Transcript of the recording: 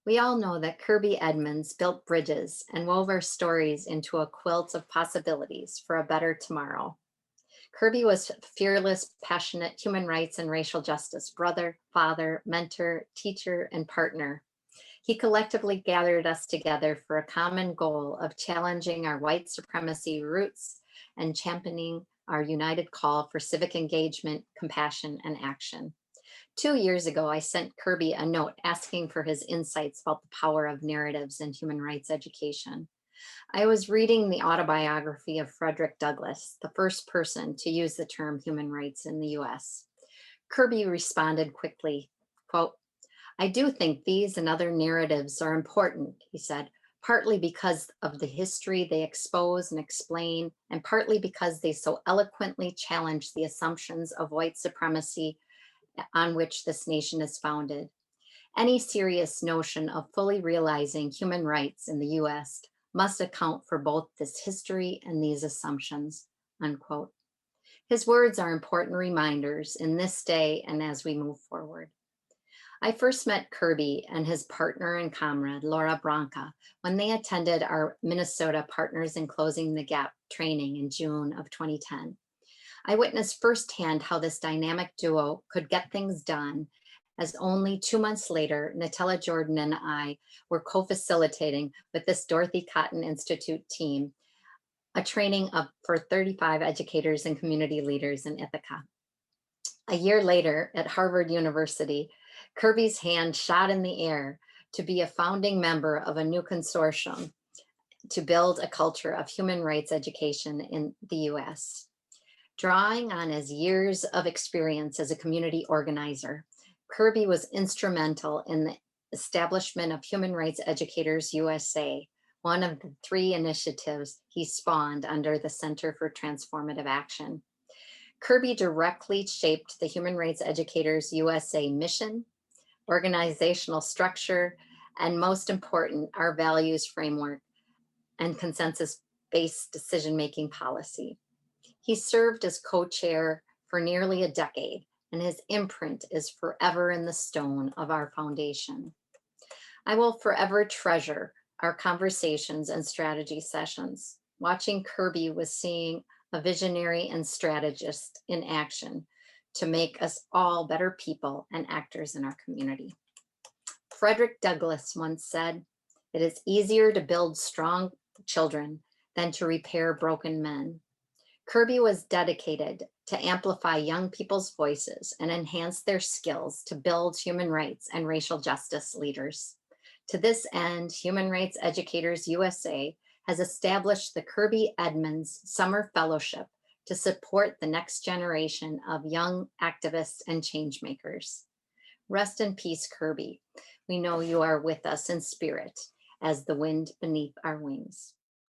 We all know that Kirby Edmonds built bridges and wove our stories into a quilt of possibilities for a better tomorrow. Kirby was fearless, passionate human rights and racial justice brother, father, mentor, teacher, and partner. He collectively gathered us together for a common goal of challenging our white supremacy roots and championing our united call for civic engagement, compassion, and action. 2 years ago, I sent Kirby a note asking for his insights about the power of narratives in human rights education. I was reading the autobiography of Frederick Douglass, the first person to use the term human rights in the US. Kirby responded quickly, quote, I do think these and other narratives are important, he said, partly because of the history they expose and explain, and partly because they so eloquently challenge the assumptions of white supremacy on which this nation is founded. Any serious notion of fully realizing human rights in the US must account for both this history and these assumptions, unquote. His words are important reminders in this day and as we move forward. I first met Kirby and his partner and comrade, Laura Branca, when they attended our Minnesota Partners in Closing the Gap training in June of 2010. I witnessed firsthand how this dynamic duo could get things done, as only 2 months later, Natella Jordan and I were co-facilitating with this Dorothy Cotton Institute team, a training for 35 educators and community leaders in Ithaca. A year later at Harvard University, Kirby's hand shot in the air to be a founding member of a new consortium to build a culture of human rights education in the US. Drawing on his years of experience as a community organizer, Kirby was instrumental in the establishment of Human Rights Educators USA, one of the 3 initiatives he spawned under the Center for Transformative Action. Kirby directly shaped the Human Rights Educators USA mission, organizational structure, and most important, our values framework and consensus-based decision-making policy. He served as co-chair for nearly a decade, and his imprint is forever in the stone of our foundation. I will forever treasure our conversations and strategy sessions. Watching Kirby was seeing a visionary and strategist in action to make us all better people and actors in our community. Frederick Douglass once said, "It is easier to build strong children than to repair broken men." Kirby was dedicated to amplify young people's voices and enhance their skills to build human rights and racial justice leaders. To this end, Human Rights Educators USA has established the Kirby Edmonds Summer Fellowship to support the next generation of young activists and changemakers. Rest in peace, Kirby. We know you are with us in spirit as the wind beneath our wings.